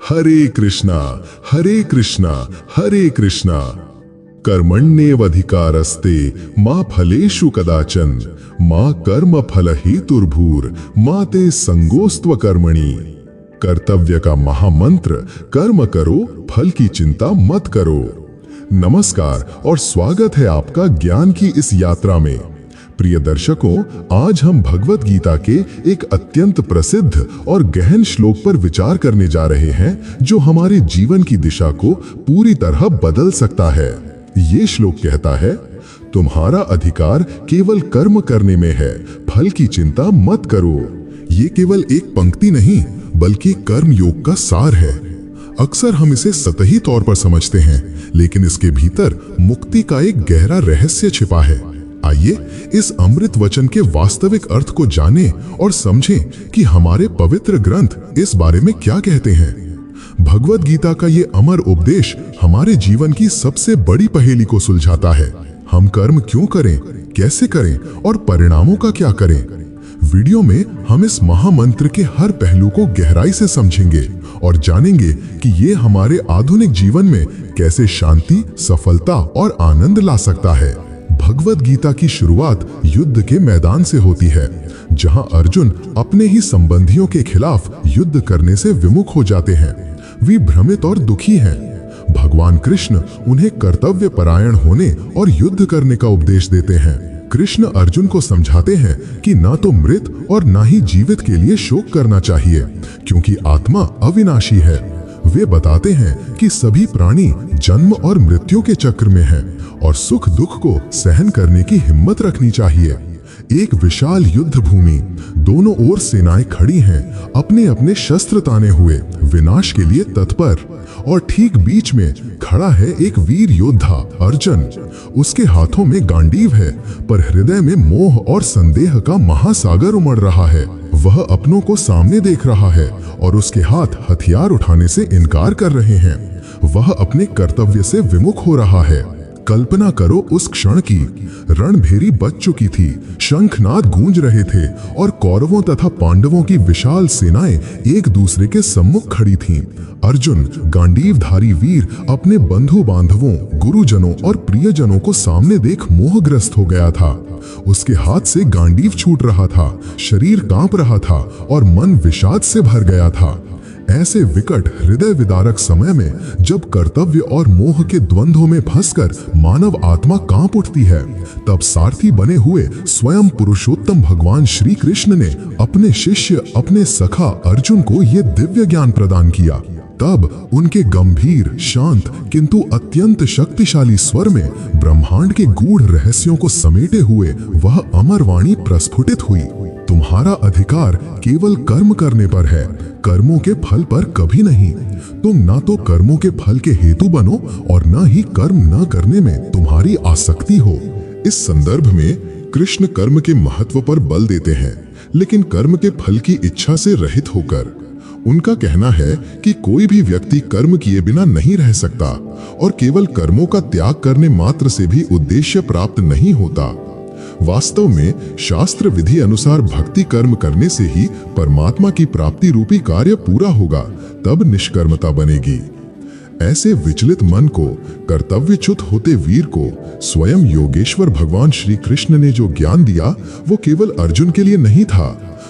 हरे कृष्णा हरे कृष्णा हरे कृष्णा। कर्मण्येवाधिकारस्ते मा फलेषु कदाचन मा कर्म फल हेतुर्भूर मा ते संगोस्त्व कर्मणि। कर्तव्य का महामंत्र कर्म करो, फल की चिंता मत करो। नमस्कार और स्वागत है आपका ज्ञान की इस यात्रा में। प्रिय दर्शकों, आज हम भगवत गीता के एक अत्यंत प्रसिद्ध और गहन श्लोक पर विचार करने जा रहे हैं जो हमारे जीवन की दिशा को पूरी तरह बदल सकता है। ये श्लोक कहता है, तुम्हारा अधिकार केवल कर्म करने में है, फल की चिंता मत करो। ये केवल एक पंक्ति नहीं बल्कि कर्म योग का सार है। अक्सर हम इसे सतही तौर पर समझते हैं, लेकिन इसके भीतर मुक्ति का एक गहरा रहस्य छिपा है। आइए इस अमृत वचन के वास्तविक अर्थ को जानें और समझें कि हमारे पवित्र ग्रंथ इस बारे में क्या कहते हैं। भगवत गीता का ये अमर उपदेश हमारे जीवन की सबसे बड़ी पहेली को सुलझाता है। हम कर्म क्यों करें, कैसे करें और परिणामों का क्या करें। वीडियो में हम इस महामंत्र के हर पहलू को गहराई से समझेंगे और जानेंगे कि ये हमारे आधुनिक जीवन में कैसे शांति, सफलता और आनंद ला सकता है। भगवत गीता की शुरुआत युद्ध के मैदान से होती है, जहां अर्जुन अपने ही संबंधियों के खिलाफ युद्ध करने से विमुख हो जाते हैं। वे भ्रमित और दुखी हैं। भगवान कृष्ण उन्हें कर्तव्य परायण होने और युद्ध करने का उपदेश देते हैं। कृष्ण अर्जुन को समझाते हैं कि ना तो मृत और ना ही जीवित के लिए शोक करना चाहिए, क्योंकि आत्मा अविनाशी है। वे बताते हैं कि सभी प्राणी जन्म और मृत्यु के चक्र में हैं और सुख दुख को सहन करने की हिम्मत रखनी चाहिए। एक विशाल युद्ध भूमि, दोनों ओर सेनाएं खड़ी हैं, अपने अपने शस्त्र ताने हुए, विनाश के लिए तत्पर। और ठीक बीच में खड़ा है एक वीर योद्धा अर्जुन। उसके हाथों में गांडीव है, पर हृदय में मोह और संदेह का महासागर उमड़ रहा है। वह अपनों को सामने देख रहा है और उसके हाथ हथियार उठाने से इनकार कर रहे हैं। वह अपने कर्तव्य से विमुख हो रहा है। कल्पना करो उस क्षण की, रणभेरी बज चुकी थी, शंखनाद गूंज रहे थे और कौरवों तथा पांडवों की विशाल सेनाएं एक दूसरे के सम्मुख खड़ी थीं। अर्जुन, गांडीवधारी वीर, अपने बंधु बांधवों, गुरुजनों और प्रियजनों को सामने देख मोहग्रस्त हो गया था। उसके हाथ से गांडीव छूट रहा था, शरीर कांप रहा था और मन विषाद से भर गया था। ऐसे विकट हृदय विदारक समय में जब कर्तव्य और मोह के द्वंद्वों में फंसकर मानव आत्मा कांप उठती है, तब सारथी बने हुए स्वयं पुरुषोत्तम भगवान श्री कृष्ण ने अपने शिष्य, अपने सखा अर्जुन को ये दिव्य ज्ञान प्रदान किया। तब उनके गंभीर, शांत किंतु अत्यंत शक्तिशाली स्वर में ब्रह्मांड के गूढ़ रहस्यों को समेटे हुए वह अमर वाणी प्रस्फुटित हुई। तुम्हारा अधिकार केवल कर्म करने पर है, कर्मों के फल पर कभी नहीं। तुम ना तो कर्मों के फल के हेतु बनो और ना ही कर्म न करने में तुम्हारी आसक्ति हो। इस संदर्भ में कृष्ण कर्म के महत्व पर बल देते हैं, लेकिन कर्म के फल की इच्छा से रहित होकर। उनका कहना है कि कोई भी व्यक्ति कर्म किए बिना नहीं रह सकता और केवल कर्मों का त्याग करने मात्र से भी उद्देश्य प्राप्त नहीं होता। वास्तव में शास्त्र विधि अनुसार भक्ति कर्म करने से ही परमात्मा की प्राप्ति रूपी कार्य पूरा होगा, तब निष्कर्मता बनेगी। ऐसे विचलित मन को, कर्तव्यच्युत होते वीर को स्वयं योगेश्वर भगवान श्री कृष्ण ने जो ज्ञान दिया, वो केवल अर्जुन के लिए नहीं था,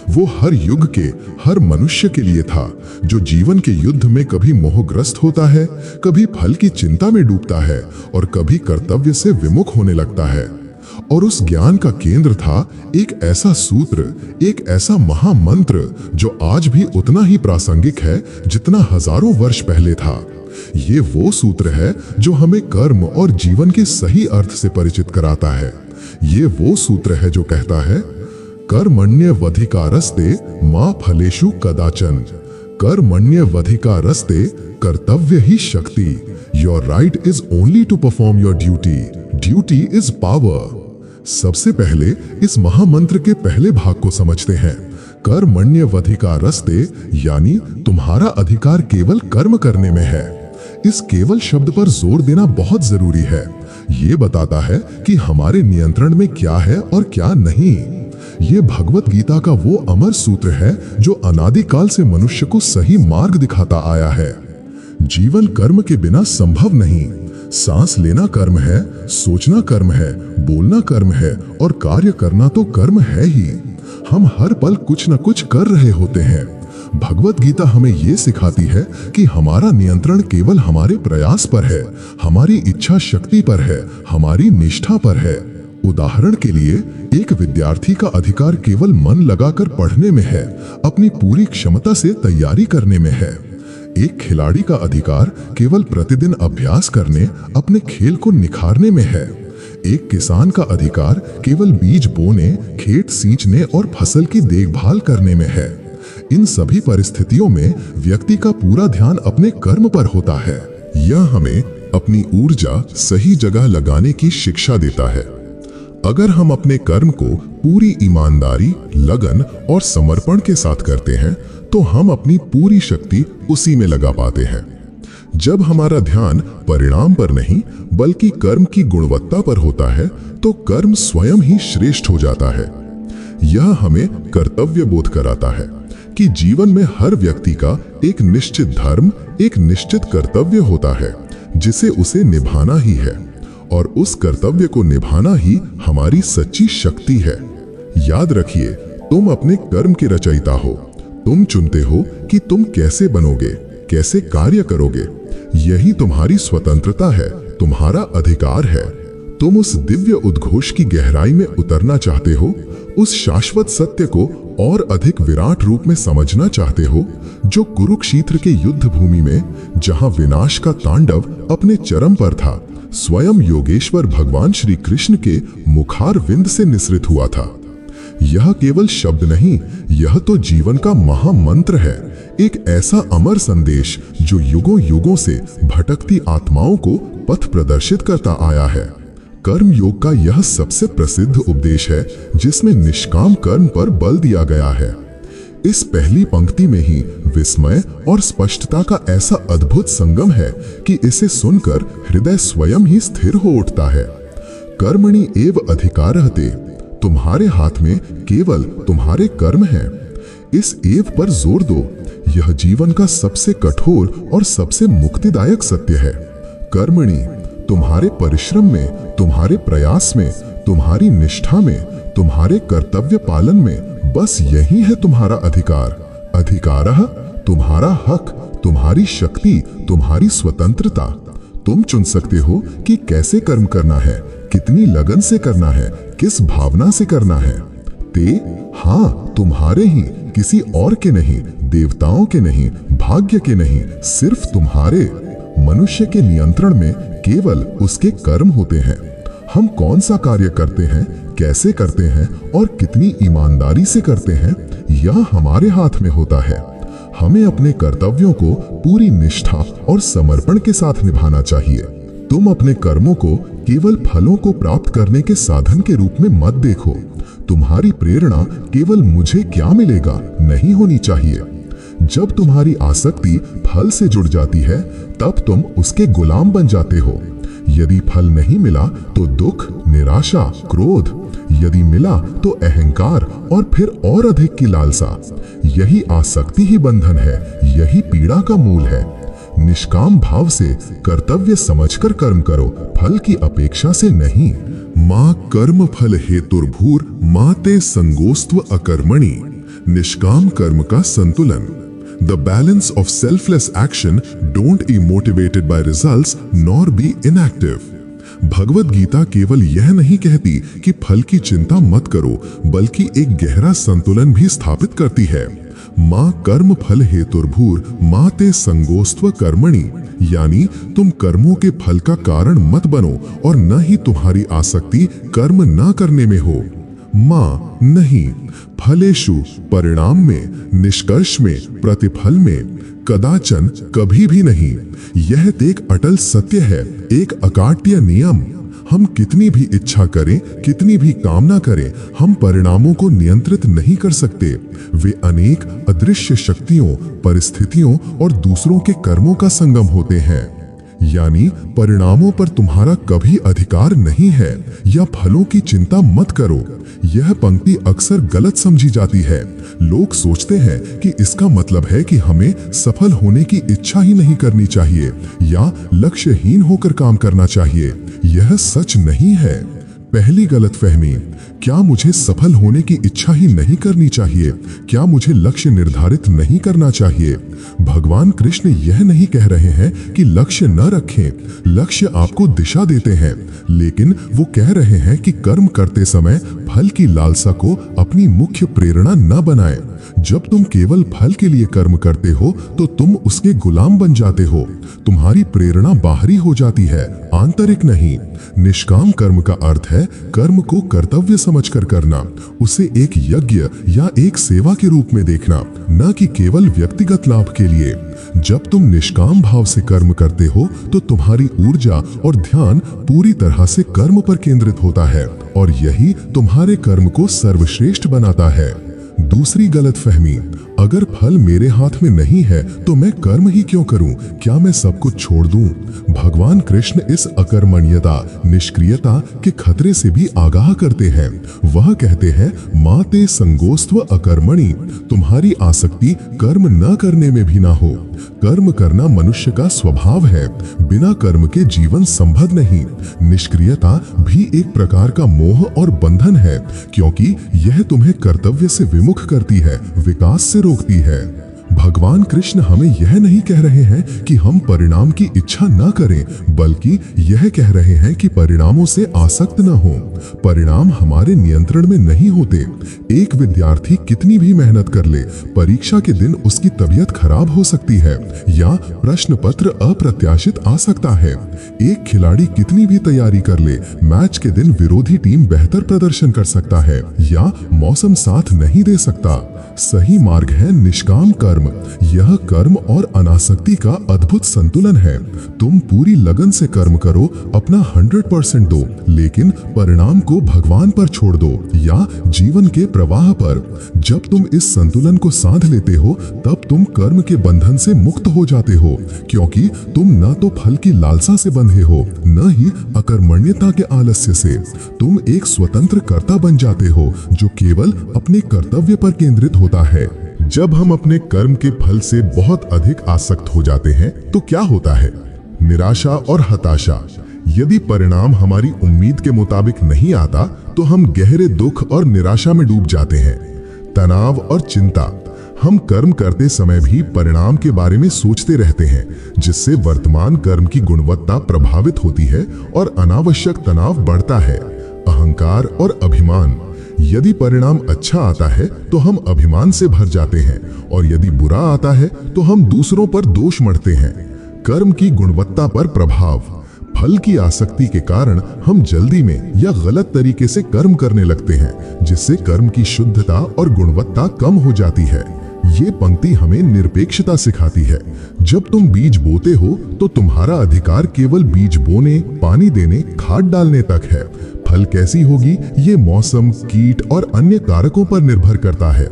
वो हर युग के हर मनुष्य के लिए था, जो जीवन के युद्ध में कभी मोहग्रस्त होता है, कभी फल की चिंता में डूबता है और कभी कर्तव्य से विमुख होने लगता है। और उस ज्ञान का केंद्र था एक ऐसा सूत्र, एक ऐसा महामंत्र जो आज भी उतना ही प्रासंगिक है जितना हजारों वर्ष पहले था। ये वो सूत्र है जो हमें कर्म और जीवन के सही अर्थ से परिचित कराता है। ये वो सूत्र है जो कहता है, कर्मण्येवाधिकारस्ते मा फलेषु कदाचन कर्मण्येवाधिकारस्ते कर्तव्य ही शक्ति। Your right is only to perform your duty, duty is power. सबसे पहले इस महामंत्र के पहले भाग को समझते हैं। कर्मण्येवाधिकारस्ते यानी तुम्हारा अधिकार केवल कर्म करने में है। इस केवल शब्द पर जोर देना बहुत जरूरी है। ये बताता है कि हमारे नियंत्रण में क्या है और क्या नहीं। ये भगवत गीता का वो अमर सूत्र है जो अनादिकाल से मनुष्य को सही मार्ग दिखाता आया है। जीवन कर्म के बिना संभव नहीं। सांस लेना कर्म है, सोचना कर्म है, बोलना कर्म है और कार्य करना तो कर्म है ही। हम हर पल कुछ न कुछ कर रहे होते हैं। भगवत गीता हमें ये सिखाती है कि हमारा नियंत्रण केवल हमारे प्रयास पर है, हमारी इच्छा शक्ति पर है, हमारी निष्ठा पर है। उदाहरण के लिए, एक विद्यार्थी का अधिकार केवल मन लगाकर पढ़ने में है, अपनी पूरी क्षमता से तैयारी करने में है। एक खिलाड़ी का अधिकार केवल प्रतिदिन अभ्यास करने, अपने खेल को निखारने में है। एक किसान का अधिकार केवल बीज बोने, खेत सींचने और फसल की देखभाल करने में है। इन सभी परिस्थितियों में व्यक्ति का पूरा ध्यान अपने कर्म पर होता है। यह हमें अपनी ऊर्जा सही जगह लगाने की शिक्षा देता है। अगर हम अपने कर्म को पूरी ईमानदारी, लगन और समर्पण के साथ करते हैं तो हम अपनी पूरी शक्ति उसी में लगा पाते हैं। जब हमारा ध्यान परिणाम पर नहीं बल्कि कर्म की गुणवत्ता पर होता है तो कर्म स्वयं ही श्रेष्ठ हो जाता है। यह हमें कर्तव्य बोध कराता है कि जीवन में हर व्यक्ति का एक निश्चित धर्म, एक निश्चित कर्तव्य होता है जिसे उसे निभाना ही है, और उस कर्तव्य को निभाना ही हमारी सच्ची शक्ति है। याद रखिए, तुम अपने कर्म के रचयिता हो। तुम चुनते हो कि तुम कैसे बनोगे, कैसे कार्य करोगे। यही तुम्हारी स्वतंत्रता है, तुम्हारा अधिकार है। तुम उस दिव्य उद्घोष की गहराई में उतरना चाहते हो, उस शाश्वत सत्य को और अधिक विराट रूप में समझना चाहते हो, जो कुरुक्षेत्र के युद्ध भूमि में, जहां विनाश का तांडव अपने चरम पर था, स्वयं योगेश्वर भगवान श्री कृष्ण के मुखार विंद से निसृत हुआ था। यह केवल शब्द नहीं, यह तो जीवन का महामंत्र है, एक ऐसा अमर संदेश जो युगों युगों से भटकती आत्माओं को पथ प्रदर्शित करता आया है। कर्म योग का यह सबसे प्रसिद्ध उपदेश है जिसमें निष्काम कर्म पर बल दिया गया है। इस पहली पंक्ति में ही विस्मय और स्पष्टता का ऐसा अद्भुत संगम है कि इसे सुनकर हृदय स्वयं ही स्थिर हो उठता है। कर्मणि एव अधिकारहते, तुम्हारे हाथ में केवल तुम्हारे कर्म हैं। इस एव पर जोर दो, यह जीवन का सबसे कठोर और सबसे मुक्तिदायक सत्य है। कर्मणि, तुम्हारे परिश्रम में, तुम्हारे प्रयास में, तुम्हारी निष्ठा में, तुम्हारे कर्तव्य पालन में, बस यही है तुम्हारा अधिकार। अधिकारः, तुम्हारा हक, तुम्हारी शक्ति, तुम्हारी स्वतंत्रता। तुम चुन सकते हो कि कैसे कर्म करना है, कितनी लगन से करना है, किस भावना से करना है। ते, हाँ, तुम्हारे ही, किसी और के नहीं, देवताओं के नहीं, भाग्य के नहीं, सिर्फ तुम्हारे। मनुष्य के नियंत्रण में केवल उसके कर्म होते हैं। हम कौन सा कार्य करते हैं, कैसे करते हैं और कितनी ईमानदारी से करते हैं, यह हमारे हाथ में होता है। हमें अपने कर्तव्यों को पूरी निष्ठा और समर्पण के साथ निभाना चाहिए। तुम अपने कर्मों को केवल फलों को प्राप्त करने के साधन के रूप में मत देखो। तुम्हारी प्रेरणा केवल मुझे क्या मिलेगा नहीं होनी चाहिए। जब तुम्हारी आसक्ति फल से जुड़ जाती है तब तुम उसके गुलाम बन जाते हो। यदि फल नहीं मिला तो दुख, निराशा, क्रोध, यदि मिला तो अहंकार और फिर और अधिक की लालसा। यही आसक्ति ही बंधन है, यही पीड़ा का मूल है। निष्काम भाव से कर्तव्य समझकर कर्म करो, फल की अपेक्षा से नहीं। मां कर्म फल हेतुर्भूर माते संगोस्त्व अकर्मणि। निष्काम कर्म का संतुलन। The balance of selfless action, don't be motivated by results nor be inactive. Bhagavad Gita केवल यह नहीं कहती कि फल की चिंता मत करो, बल्कि एक गहरा संतुलन भी स्थापित करती है। मां कर्म फल हेतुर्भूर माते संगोस्त्व कर्मणि, यानी तुम कर्मों के फल का कारण मत बनो और न ही तुम्हारी आसक्ति कर्म न करने में हो। मां नहीं, फलेषु, परिणाम में, निष्कर्ष में, प्रतिफल में, कदाचन, कभी भी नहीं। यह एक अटल सत्य है, एक अकाट्य नियम। हम कितनी भी इच्छा करें, कितनी भी कामना करें, हम परिणामों को नियंत्रित नहीं कर सकते। वे अनेक अदृश्य शक्तियों, परिस्थितियों और दूसरों के कर्मों का संगम होते हैं। यानी परिणामों पर तुम्हारा कभी अधिकार नहीं है या फलों की चिंता मत करो। यह पंक्ति अक्सर गलत समझी जाती है। लोग सोचते हैं कि इसका मतलब है कि हमें सफल होने की इच्छा ही नहीं करनी चाहिए या लक्ष्यहीन होकर काम करना चाहिए। यह सच नहीं है। पहली गलतफहमी, क्या मुझे सफल होने की इच्छा ही नहीं करनी चाहिए? क्या मुझे लक्ष्य निर्धारित नहीं करना चाहिए? भगवान कृष्ण यह नहीं कह रहे हैं कि लक्ष्य न रखें। लक्ष्य आपको दिशा देते हैं, लेकिन वो कह रहे हैं कि कर्म करते समय फल की लालसा को अपनी मुख्य प्रेरणा न बनाएं। जब तुम केवल फल के लिए कर्म करते हो तो तुम उसके गुलाम बन जाते हो। तुम्हारी प्रेरणा बाहरी हो जाती है, आंतरिक नहीं। निष्काम कर्म का अर्थ है कर्म को कर्तव्य समझकर करना, उसे एक यज्ञ या एक सेवा के रूप में देखना, न कि केवल व्यक्तिगत लाभ के लिए। जब तुम निष्काम भाव से कर्म करते हो तो तुम्हारी ऊर्जा और ध्यान पूरी तरह से कर्म पर केंद्रित होता है और यही तुम्हारे कर्म को सर्वश्रेष्ठ बनाता है। दूसरी गलतफहमी, अगर फल मेरे हाथ में नहीं है तो मैं कर्म ही क्यों करूं? क्या मैं सब कुछ छोड़ दूं? भगवान कृष्ण इस अकर्मण्यता, निष्क्रियता के खतरे से भी आगाह करते हैं। वह कहते हैं, मां ते संगोस्त्व अकर्मणि, तुम्हारी आसक्ति कर्म न करने में भी ना हो। कर्म करना मनुष्य का स्वभाव है, बिना कर्म के जीवन संभव नहीं। निष्क्रियता भी एक प्रकार का मोह और बंधन है, क्योंकि यह तुम्हें कर्तव्य से विमुख करती है, विकास से रोकती है। भगवान कृष्ण हमें यह नहीं कह रहे हैं कि हम परिणाम की इच्छा न करें, बल्कि यह कह रहे हैं कि परिणामों से आसक्त न हो। परिणाम हमारे नियंत्रण में नहीं होते। एक विद्यार्थी कितनी भी मेहनत कर ले, परीक्षा के दिन उसकी तबीयत खराब हो सकती है या प्रश्न पत्र अप्रत्याशित आ सकता है। एक खिलाड़ी कितनी भी तैयारी कर ले, मैच के दिन विरोधी टीम बेहतर प्रदर्शन कर सकता है या मौसम साथ नहीं दे सकता। सही मार्ग है निष्काम कर्म। यह कर्म और अनासक्ति का अद्भुत संतुलन है। तुम पूरी लगन से कर्म करो, अपना 100% दो, लेकिन परिणाम को भगवान पर छोड़ दो या जीवन के प्रवाह पर। जब तुम इस संतुलन को साध लेते हो तब तुम कर्म के बंधन से मुक्त हो जाते हो, क्योंकि तुम न तो फल की लालसा से बंधे हो, न ही अकर्मण्यता के आलस्य से। तुम एक स्वतंत्र कर्ता बन जाते हो जो केवल अपने कर्तव्य पर केंद्रित होता है। जब हम अपने कर्म के फल से बहुत अधिक आसक्त हो जाते हैं तो क्या होता है? निराशा और हताशा। यदि परिणाम हमारी उम्मीद के मुताबिक नहीं आता तो हम गहरे दुख और निराशा में डूब जाते हैं। तनाव और चिंता। हम कर्म करते समय भी परिणाम के बारे में सोचते रहते हैं, जिससे वर्तमान कर्म की गुणवत्ता प्रभावित होती है और अनावश्यक तनाव बढ़ता है। अहंकार और अभिमान। यदि परिणाम अच्छा आता है तो हम अभिमान से भर जाते हैं और यदि बुरा आता है तो हम दूसरों पर दोष मढ़ते हैं। कर्म की गुणवत्ता पर प्रभाव। फल की आसक्ति के कारण हम जल्दी में या गलत तरीके से कर्म करने लगते हैं, जिससे कर्म की शुद्धता और गुणवत्ता कम हो जाती है। ये पंक्ति हमें निरपेक्षता सिखाती है। जब तुम बीज बोते हो तो तुम्हारा अधिकार केवल बीज बोने, पानी देने, खाद डालने तक है। फल कैसी होगी ये मौसम, कीट और अन्य कारकों पर निर्भर करता है।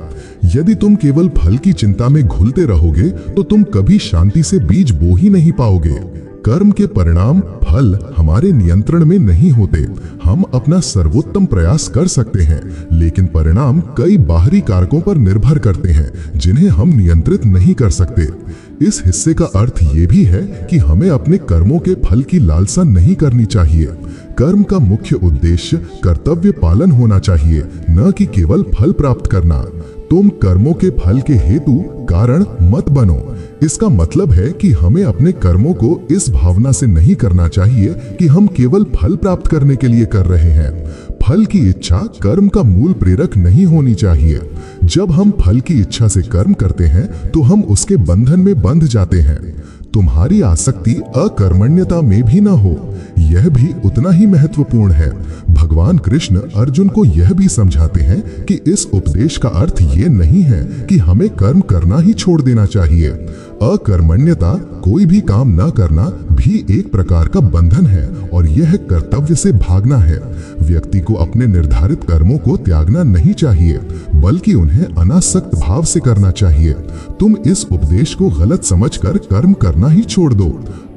यदि तुम केवल फल की चिंता में घुलते रहोगे तो तुम कभी शांति से बीज बो ही नहीं पाओगे। कर्म के परिणाम, फल हमारे नियंत्रण में नहीं होते। हम अपना सर्वोत्तम प्रयास कर सकते हैं, लेकिन परिणाम कई बाहरी कारकों पर निर्भर करते हैं जिन्हें हम नियंत्रित नहीं कर सकते। इस हिस्से का अर्थ ये भी है कि हमें अपने कर्मों के फल की लालसा नहीं करनी चाहिए। कर्म का मुख्य उद्देश्य कर्तव्य पालन होना चाहिए, न कि केवल फल प्राप्त करना। तुम कर्मों के फल के हेतु कारण मत बनो। इसका मतलब है कि हमें अपने कर्मों को इस भावना से नहीं करना चाहिए कि हम केवल फल प्राप्त करने के लिए कर रहे हैं। फल की इच्छा कर्म का मूल प्रेरक नहीं होनी चाहिए। जब हम फल की इच्छा से कर्म करते हैं तो हम उसके बंधन में बंध जाते हैं। तुम्हारी आसक्ति अकर्मण्यता में भी न हो, यह भी उतना ही महत्वपूर्ण है। भगवान कृष्ण अर्जुन को यह भी समझाते हैं कि इस उपदेश का अर्थ ये नहीं है कि हमें कर्म करना ही छोड़ देना चाहिए। अकर्मण्यता, कोई भी काम न करना भी एक प्रकार का बंधन है और यह कर्तव्य से भागना है। व्यक्ति को अपने निर्धारित कर्मों को त्यागना नहीं चाहिए, बल्कि उन्हें अनासक्त भाव से करना चाहिए। तुम इस उपदेश को गलत समझकर कर्म करना ही छोड़ दो।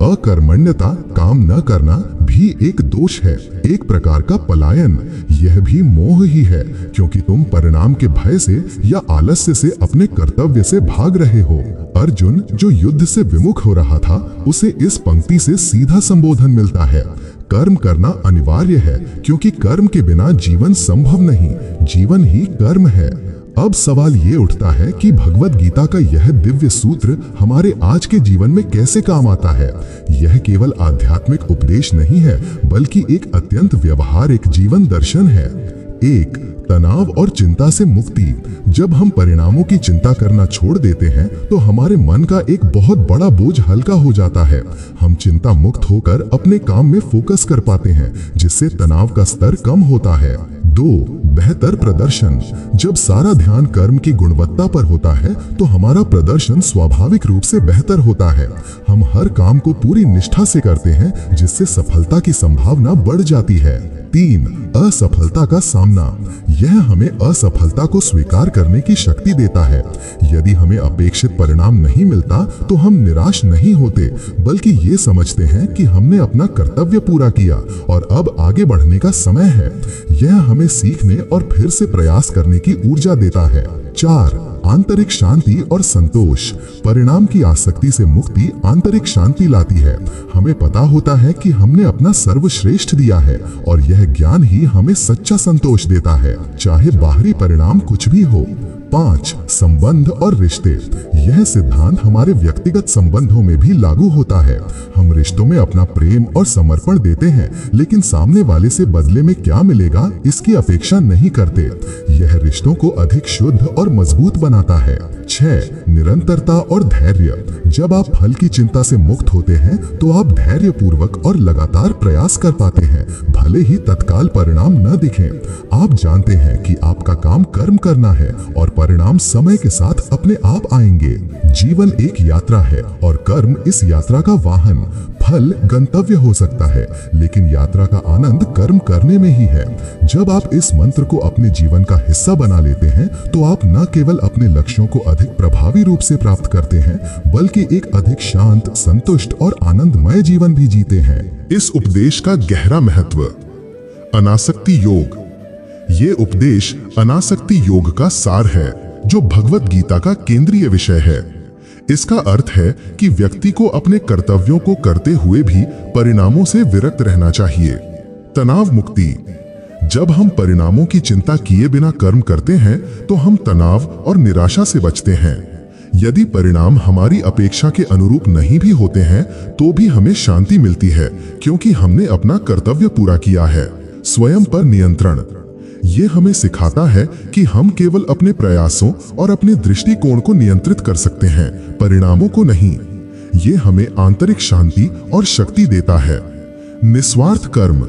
अकर्मण्यता, काम न करना भी एक दोष है, एक प्रकार का पलायन। यह भी मोह ही है, क्योंकि तुम परिणाम के भय से या आलस्य से अपने कर्तव्य से भाग रहे हो। अर्जुन, जो युद्ध से विमुख हो रहा था, उसे इस पंक्ति से सीधा संबोधन मिलता है। कर्म करना अनिवार्य है, क्योंकि कर्म के बिना जीवन संभव नहीं। जीवन ही कर्म है। अब सवाल ये उठता है कि भगवद गीता का यह दिव्य सूत्र हमारे आज के जीवन में कैसे काम आता है। यह केवल आध्यात्मिक उपदेश नहीं है, बल्कि एक अत्यंत व्यवहारिक जीवन दर्शन है। 1. तनाव और चिंता से मुक्ति। जब हम परिणामों की चिंता करना छोड़ देते हैं तो हमारे मन का एक बहुत बड़ा बोझ हल्का हो जाता है। हम चिंता मुक्त होकर अपने काम में फोकस कर पाते हैं, जिससे तनाव का स्तर कम होता है। 2. बेहतर प्रदर्शन। जब सारा ध्यान कर्म की गुणवत्ता पर होता है तो हमारा प्रदर्शन स्वाभाविक रूप से बेहतर होता है। हम हर काम को पूरी निष्ठा से करते हैं, जिससे सफलता की संभावना बढ़ जाती है। 3. असफलता का सामना। यह हमें असफलता को स्वीकार करने की शक्ति देता है। यदि हमें अपेक्षित परिणाम नहीं मिलता तो हम निराश नहीं होते, बल्कि ये समझते हैं कि हमने अपना कर्तव्य पूरा किया और अब आगे बढ़ने का समय है। यह हमें सीखने और फिर से प्रयास करने की ऊर्जा देता है। 4. आंतरिक शांति और संतोष। परिणाम की आसक्ति से मुक्ति आंतरिक शांति लाती है। हमें पता होता है कि हमने अपना सर्वश्रेष्ठ दिया है और यह ज्ञान ही हमें सच्चा संतोष देता है, चाहे बाहरी परिणाम कुछ भी हो। 5. संबंध और रिश्ते। यह सिद्धांत हमारे व्यक्तिगत संबंधों में भी लागू होता है। हम रिश्तों में अपना प्रेम और समर्पण देते हैं, लेकिन सामने वाले से बदले में क्या मिलेगा इसकी अपेक्षा नहीं करते। यह रिश्तों को अधिक शुद्ध और मजबूत बनाता है। 6. निरंतरता और धैर्य। जब आप फल की चिंता से मुक्त होते हैं तो आप धैर्य पूर्वक और लगातार प्रयास कर पाते हैं, भले ही तत्काल परिणाम न दिखें। आप जानते हैं कि आपका काम कर्म करना है और परिणाम समय के साथ अपने आप आएंगे। जीवन एक यात्रा है और कर्म इस यात्रा का वाहन। फल गंतव्य हो सकता है, लेकिन यात्रा का आनंद कर्म करने में ही है। जब आप इस मंत्र को अपने जीवन का हिस्सा बना लेते हैं तो आप न केवल अपने लक्ष्यों को अधिक प्रभावी रूप से प्राप्त करते हैं, बल्कि एक अधिक शांत, संतुष्ट और आनंदमय जीवन भी जीते हैं। इस उपदेश का गहरा महत्व। अनासक्ति योग। ये उपदेश अनासक्ति योग का सार है, जो भगवद गीता का केंद्रीय विषय है। इसका अर्थ है कि व्यक्ति को अपने कर्तव्यों को करते हुए भी परिणामों से विरक्त रहना चाहिए। तनाव मुक्ति। जब हम परिणामों की चिंता किए बिना कर्म करते हैं तो हम तनाव और निराशा से बचते हैं। यदि परिणाम हमारी अपेक्षा के अनुरूप नहीं भी होते हैं तो भी हमें शांति मिलती है, क्योंकि हमने अपना कर्तव्य पूरा किया है। स्वयं पर नियंत्रण। ये हमें सिखाता है कि हम केवल अपने प्रयासों और अपने दृष्टिकोण को नियंत्रित कर सकते हैं, परिणामों को नहीं। ये हमें आंतरिक शांति और शक्ति देता है। निस्वार्थ कर्म।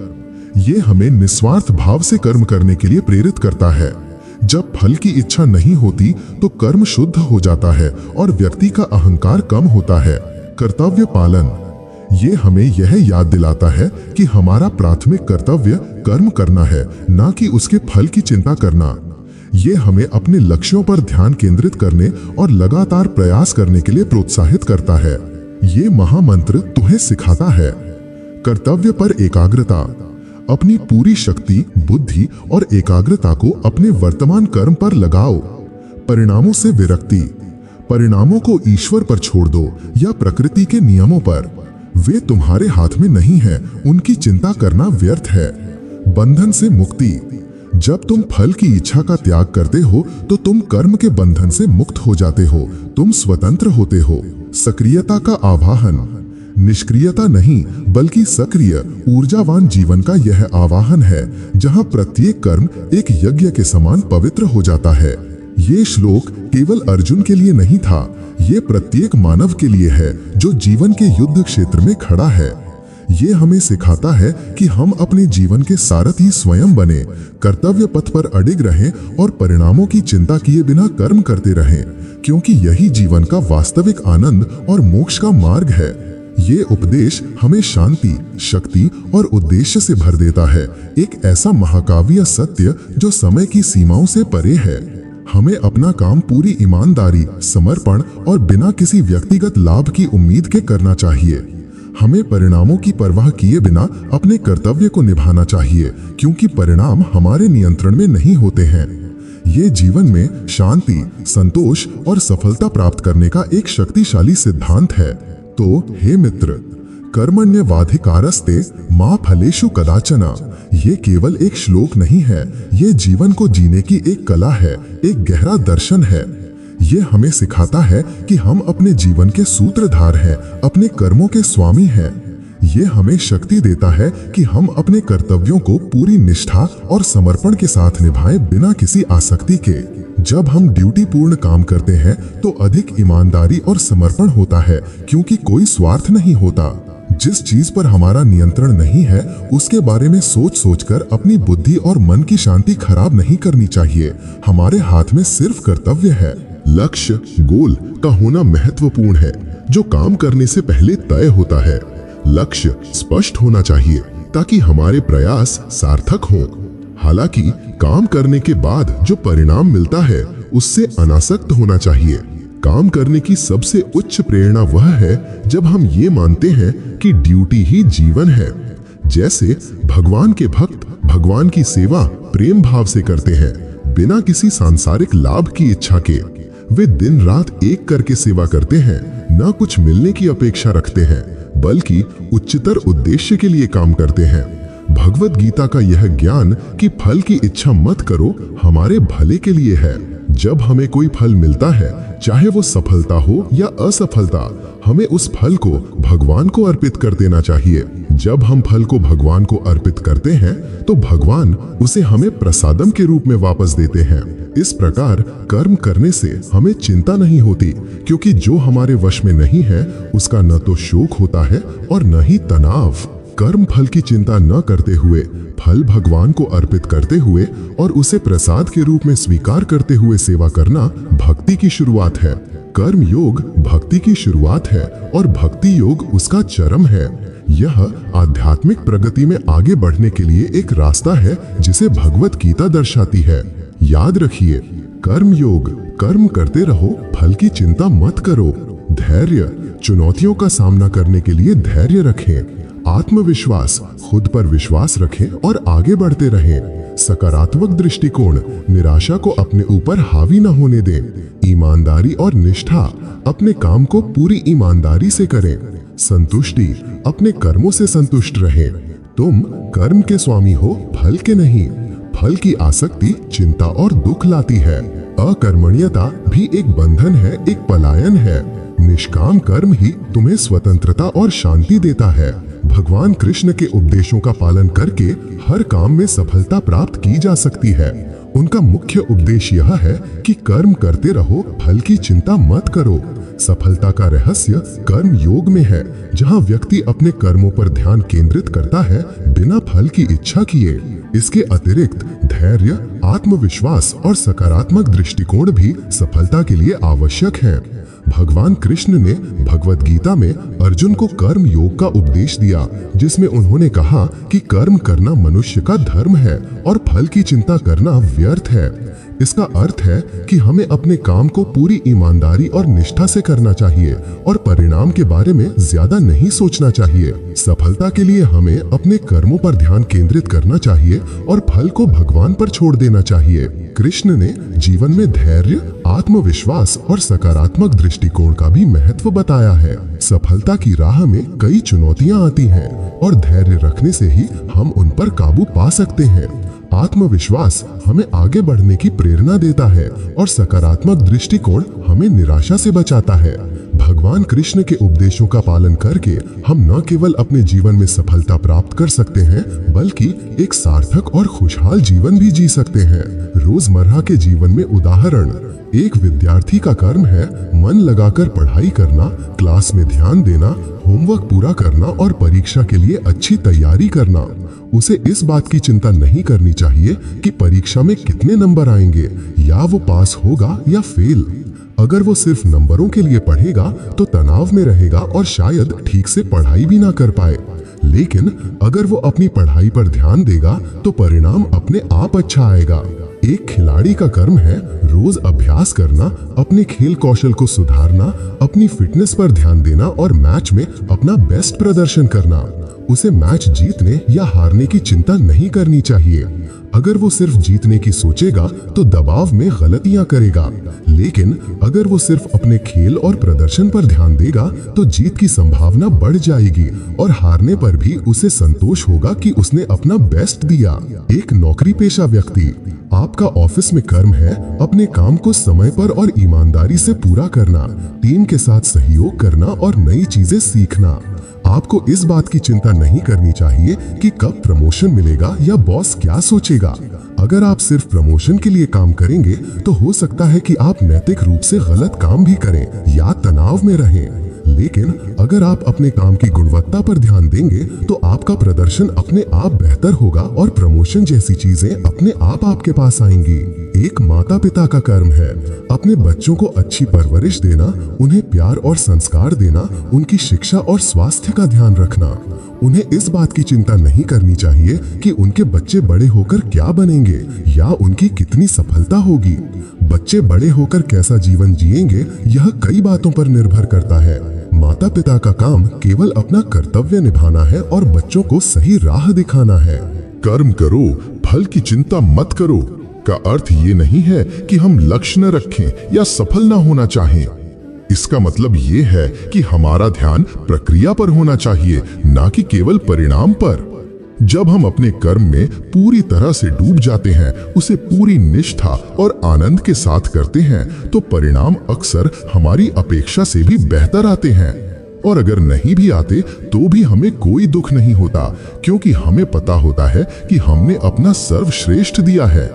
ये हमें निस्वार्थ भाव से कर्म करने के लिए प्रेरित करता है। जब फल की इच्छा नहीं होती तो कर्म शुद्ध हो जाता है और व्यक्ति का अहंकार कम होता है। कर्तव्य पालन। ये हमें यह याद दिलाता है कि हमारा प्राथमिक कर्तव्य कर्म करना है, न कि उसके फल की चिंता करना। ये हमें अपने लक्ष्यों पर ध्यान केंद्रित करने और लगातार प्रयास करने के लिए प्रोत्साहित करता है। ये महामंत्र तुम्हें सिखाता है कर्तव्य पर एकाग्रता। अपनी पूरी शक्ति, बुद्धि और एकाग्रता को अपने वर्तमान कर्म पर लगाओ। परिणामों से विरक्ति। परिणामों को ईश्वर पर छोड़ दो या प्रकृति के नियमों पर। वे तुम्हारे हाथ में नहीं है, उनकी चिंता करना व्यर्थ है। बंधन से मुक्ति। जब तुम फल की इच्छा का त्याग करते हो तो तुम कर्म के बंधन से मुक्त हो जाते हो, तुम स्वतंत्र होते हो। सक्रियता का आवाहन। निष्क्रियता नहीं, बल्कि सक्रिय, ऊर्जावान जीवन का यह आवाहन है, जहां प्रत्येक कर्म एक यज्ञ के समान पवित्र हो जाता है। ये श्लोक केवल अर्जुन के लिए नहीं था, ये प्रत्येक मानव के लिए है जो जीवन के युद्ध क्षेत्र में खड़ा है। ये हमें सिखाता है कि हम अपने जीवन के सारथी स्वयं बने, कर्तव्य पथ पर अडिग रहें और परिणामों की चिंता किए बिना कर्म करते रहें, क्योंकि यही जीवन का वास्तविक आनंद और मोक्ष का मार्ग है। ये उपदेश हमें शांति, शक्ति और उद्देश्य से भर देता है, एक ऐसा महाकाव्य सत्य जो समय की सीमाओं से परे है। हमें अपना काम पूरी ईमानदारी, समर्पण और बिना किसी व्यक्तिगत लाभ की उम्मीद के करना चाहिए। हमें परिणामों की परवाह किए बिना अपने कर्तव्य को निभाना चाहिए, क्योंकि परिणाम हमारे नियंत्रण में नहीं होते हैं। ये जीवन में शांति, संतोष और सफलता प्राप्त करने का एक शक्तिशाली सिद्धांत है। तो हे मित्र, कर्मण्यवाधिकारस्ते मा फलेषु कदाचन, ये केवल एक श्लोक नहीं है, ये जीवन को जीने की एक कला है, एक गहरा दर्शन है। ये हमें सिखाता है कि हम अपने जीवन के सूत्रधार हैं, अपने कर्मों के स्वामी हैं। ये हमें शक्ति देता है कि हम अपने कर्तव्यों को पूरी निष्ठा और समर्पण के साथ निभाएं, बिना किसी आसक्ति के। जब हम ड्यूटी पूर्ण काम करते हैं तो अधिक ईमानदारी और समर्पण होता है, क्योंकि कोई स्वार्थ नहीं होता। जिस चीज पर हमारा नियंत्रण नहीं है उसके बारे में सोच सोचकर अपनी बुद्धि और मन की शांति खराब नहीं करनी चाहिए। हमारे हाथ में सिर्फ कर्तव्य है। लक्ष्य, गोल का होना महत्वपूर्ण है, जो काम करने से पहले तय होता है। लक्ष्य स्पष्ट होना चाहिए ताकि हमारे प्रयास सार्थक हों। हालांकि काम करने के बाद जो परिणाम मिलता है उससे अनासक्त होना चाहिए। काम करने की सबसे उच्च प्रेरणा वह है जब हम ये मानते हैं कि ड्यूटी ही जीवन है। जैसे भगवान के भक्त भगवान की सेवा प्रेम भाव से करते हैं, बिना किसी सांसारिक लाभ की इच्छा के। वे दिन रात एक करके सेवा करते हैं, न कुछ मिलने की अपेक्षा रखते हैं, बल्कि उच्चतर उद्देश्य के लिए काम करते हैं। भगवत गीता का यह ज्ञान कि फल की इच्छा मत करो, हमारे भले के लिए है। जब हमें कोई फल मिलता है, चाहे वो सफलता हो या असफलता, हमें उस फल को भगवान को अर्पित कर देना चाहिए। जब हम फल को भगवान को अर्पित करते हैं तो भगवान उसे हमें प्रसादम के रूप में वापस देते हैं। इस प्रकार कर्म करने से हमें चिंता नहीं होती, क्योंकि जो हमारे वश में नहीं है उसका न तो शोक होता है और न ही तनाव। कर्म फल की चिंता न करते हुए, फल भगवान को अर्पित करते हुए और उसे प्रसाद के रूप में स्वीकार करते हुए सेवा करना भक्ति की शुरुआत है। कर्म योग भक्ति की शुरुआत है और भक्ति योग उसका चरम है। यह आध्यात्मिक प्रगति में आगे बढ़ने के लिए एक रास्ता है जिसे भगवत गीता दर्शाती है। याद रखिए, कर्म योग, कर्म करते रहो, फल की चिंता मत करो। धैर्य, चुनौतियों का सामना करने के लिए धैर्य रखें। आत्मविश्वास, खुद पर विश्वास रखें और आगे बढ़ते रहें। सकारात्मक दृष्टिकोण, निराशा को अपने ऊपर हावी न होने दें। ईमानदारी और निष्ठा, अपने काम को पूरी ईमानदारी से करें। संतुष्टि, अपने कर्मों से संतुष्ट रहें। तुम कर्म के स्वामी हो, फल के नहीं। फल की आसक्ति चिंता और दुख लाती है। अकर्मण्यता भी एक बंधन है, एक पलायन है। निष्काम कर्म ही तुम्हें स्वतंत्रता और शांति देता है। भगवान कृष्ण के उपदेशों का पालन करके हर काम में सफलता प्राप्त की जा सकती है। उनका मुख्य उपदेश यह है कि कर्म करते रहो, फल की चिंता मत करो। सफलता का रहस्य कर्म योग में है, जहां व्यक्ति अपने कर्मों पर ध्यान केंद्रित करता है बिना फल की इच्छा किए। इसके अतिरिक्त धैर्य, आत्मविश्वास और सकारात्मक दृष्टिकोण भी सफलता के लिए आवश्यक है। भगवान कृष्ण ने भगवत गीता में अर्जुन को कर्म योग का उपदेश दिया, जिसमें उन्होंने कहा कि कर्म करना मनुष्य का धर्म है और फल की चिंता करना व्यर्थ है। इसका अर्थ है कि हमें अपने काम को पूरी ईमानदारी और निष्ठा से करना चाहिए और परिणाम के बारे में ज्यादा नहीं सोचना चाहिए। सफलता के लिए हमें अपने कर्मों पर ध्यान केंद्रित करना चाहिए और फल को भगवान पर छोड़ देना चाहिए। कृष्ण ने जीवन में धैर्य, आत्मविश्वास और सकारात्मक दृष्टिकोण का भी महत्व बताया है। सफलता की राह में कई चुनौतियां आती हैं और धैर्य रखने से ही हम उन पर काबू पा सकते हैं। आत्मविश्वास हमें आगे बढ़ने की प्रेरणा देता है और सकारात्मक दृष्टिकोण हमें निराशा से बचाता है। भगवान कृष्ण के उपदेशों का पालन करके हम न केवल अपने जीवन में सफलता प्राप्त कर सकते हैं, बल्कि एक सार्थक और खुशहाल जीवन भी जी सकते हैं। रोजमर्रा के जीवन में उदाहरण, एक विद्यार्थी का कर्म है मन लगाकर पढ़ाई करना, क्लास में ध्यान देना, होमवर्क पूरा करना और परीक्षा के लिए अच्छी तैयारी करना। उसे इस बात की चिंता नहीं करनी चाहिए कि परीक्षा में कितने नंबर आएंगे या वो पास होगा या फेल। अगर वो सिर्फ नंबरों के लिए पढ़ेगा तो तनाव में रहेगा और शायद ठीक से पढ़ाई भी ना कर पाए। लेकिन अगर वो अपनी पढ़ाई पर ध्यान देगा तो परिणाम अपने आप अच्छा आएगा। एक खिलाड़ी का कर्म है रोज अभ्यास करना, अपने खेल कौशल को सुधारना, अपनी फिटनेस पर ध्यान देना और मैच में अपना बेस्ट प्रदर्शन करना। उसे मैच जीतने या हारने की चिंता नहीं करनी चाहिए। अगर वो सिर्फ जीतने की सोचेगा तो दबाव में गलतियां करेगा, लेकिन अगर वो सिर्फ अपने खेल और प्रदर्शन पर ध्यान देगा तो जीत की संभावना बढ़ जाएगी और हारने पर भी उसे संतोष होगा कि उसने अपना बेस्ट दिया। एक नौकरी पेशा व्यक्ति, आपका ऑफिस में कर्म है अपने काम को समय पर और ईमानदारी से पूरा करना, टीम के साथ सहयोग करना और नई चीजें सीखना। आपको इस बात की चिंता नहीं करनी चाहिए कि कब प्रमोशन मिलेगा या बॉस क्या सोचेगा। अगर आप सिर्फ प्रमोशन के लिए काम करेंगे तो हो सकता है कि आप नैतिक रूप से गलत काम भी करें या तनाव में रहें। लेकिन अगर आप अपने काम की गुणवत्ता पर ध्यान देंगे तो आपका प्रदर्शन अपने आप बेहतर होगा और प्रमोशन जैसी चीजें अपने आप आपके पास आएंगी। एक माता पिता का कर्म है अपने बच्चों को अच्छी परवरिश देना, उन्हें प्यार और संस्कार देना, उनकी शिक्षा और स्वास्थ्य का ध्यान रखना। उन्हें इस बात की चिंता नहीं करनी चाहिए कि उनके बच्चे बड़े होकर क्या बनेंगे या उनकी कितनी सफलता होगी। बच्चे बड़े होकर कैसा जीवन जिएंगे यह कई बातों पर निर्भर करता है। माता पिता का काम केवल अपना कर्तव्य निभाना है और बच्चों को सही राह दिखाना है। कर्म करो, फल की चिंता मत करो का अर्थ ये नहीं है कि हम लक्ष्य न रखें या सफल न होना चाहें। इसका मतलब ये है कि हमारा ध्यान प्रक्रिया पर होना चाहिए, ना कि केवल परिणाम पर। जब हम अपने कर्म में पूरी तरह से डूब जाते हैं, उसे पूरी निष्ठा और आनंद के साथ करते हैं, तो परिणाम अक्सर हमारी अपेक्षा से भी बेहतर आते हैं। और अगर नहीं भी आते तो भी हमें कोई दुख नहीं होता, क्योंकि हमें पता होता है कि हमने अपना सर्वश्रेष्ठ दिया है।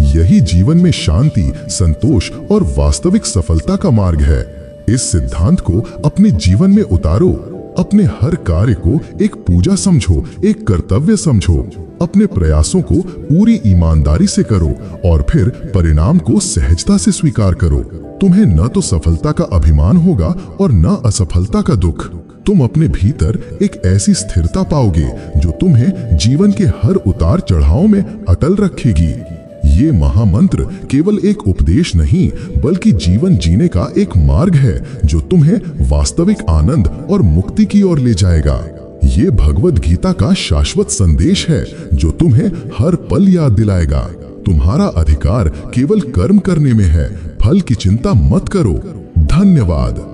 यही जीवन में शांति, संतोष और वास्तविक सफलता का मार्ग है। इस सिद्धांत को अपने जीवन में उतारो। अपने हर कार्य को एक पूजा समझो, एक कर्तव्य समझो। अपने प्रयासों को पूरी ईमानदारी से करो और फिर परिणाम को सहजता से स्वीकार करो। तुम्हें न तो सफलता का अभिमान होगा और न असफलता का दुख। तुम अपने भीतर एक ऐसी स्थिरता पाओगे जो तुम्हें जीवन के हर उतार चढ़ाव में अटल रखेगी। ये महामंत्र केवल एक उपदेश नहीं, बल्कि जीवन जीने का एक मार्ग है जो तुम्हें वास्तविक आनंद और मुक्ति की ओर ले जाएगा। ये भगवद गीता का शाश्वत संदेश है जो तुम्हें हर पल याद दिलाएगा। तुम्हारा अधिकार केवल कर्म करने में है, फल की चिंता मत करो। धन्यवाद।